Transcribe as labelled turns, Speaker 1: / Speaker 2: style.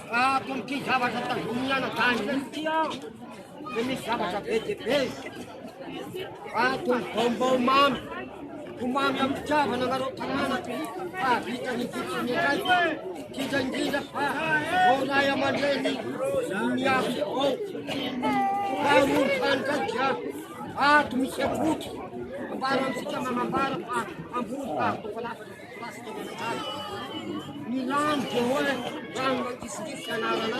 Speaker 1: Como que zavatra tazomiana tany reny ty aho. Dia misy zavatra be dia be. Tombao mamy. Ho mamy amin'ny fitiavana anareo tanàna. Vita ny vitsiny iray. Indrindra fa vao ray aman-dreny miafy ao. Faharoa fandraika. Ato misy aboky. Ambara amintsika manambara fa amboly fa plasy tena tsara. Milano dia hoe rano mankisikisy anarana.